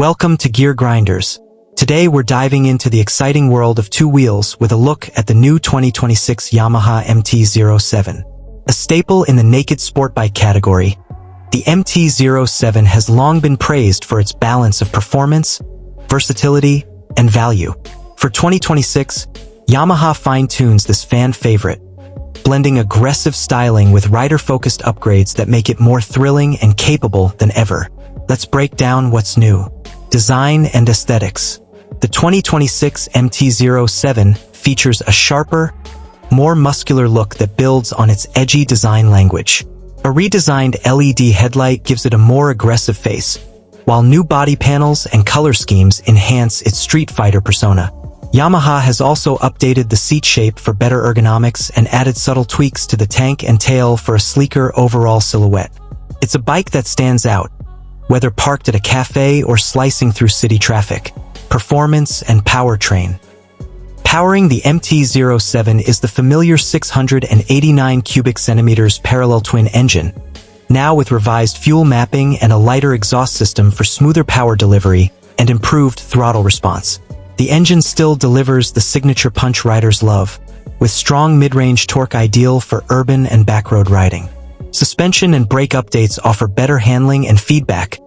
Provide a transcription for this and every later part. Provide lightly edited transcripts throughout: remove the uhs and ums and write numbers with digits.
Welcome to Gear Grinders. Today we're diving into the exciting world of two wheels with a look at the new 2026 Yamaha MT-07. A staple in the naked sport bike category, the MT-07 has long been praised for its balance of performance, versatility, and value. For 2026, Yamaha fine-tunes this fan favorite, blending aggressive styling with rider-focused upgrades that make it more thrilling and capable than ever. Let's break down what's new. Design and aesthetics. The 2026 MT-07 features a sharper, more muscular look that builds on its edgy design language. A redesigned LED headlight gives it a more aggressive face, while new body panels and color schemes enhance its street fighter persona. Yamaha has also updated the seat shape for better ergonomics and added subtle tweaks to the tank and tail for a sleeker overall silhouette. It's a bike that stands out, whether parked at a cafe or slicing through city traffic. Performance and powertrain. Powering the MT-07 is the familiar 689 cubic centimeters parallel twin engine, now with revised fuel mapping and a lighter exhaust system for smoother power delivery and improved throttle response. The engine still delivers the signature punch riders love, with strong mid-range torque ideal for urban and backroad riding. Suspension and brake updates offer better handling and feedback,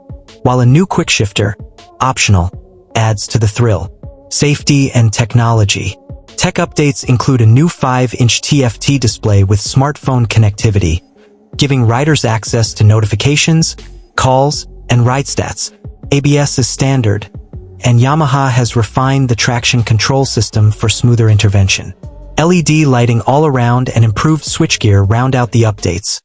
while a new quickshifter, optional, adds to the thrill. Safety and technology. Tech updates include a new 5-inch TFT display with smartphone connectivity, giving riders access to notifications, calls, and ride stats. ABS is standard, and Yamaha has refined the traction control system for smoother intervention. LED lighting all around and improved switchgear round out the updates,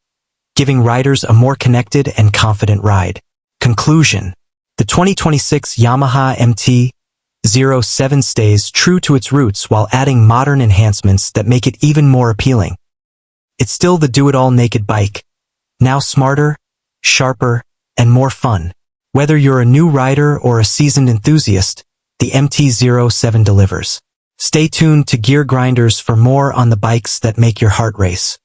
giving riders a more connected and confident ride. Conclusion. The 2026 Yamaha MT-07 stays true to its roots while adding modern enhancements that make it even more appealing. It's still the do-it-all naked bike, now smarter, sharper, and more fun. Whether you're a new rider or a seasoned enthusiast, the MT-07 delivers. Stay tuned to Gear Grinders for more on the bikes that make your heart race.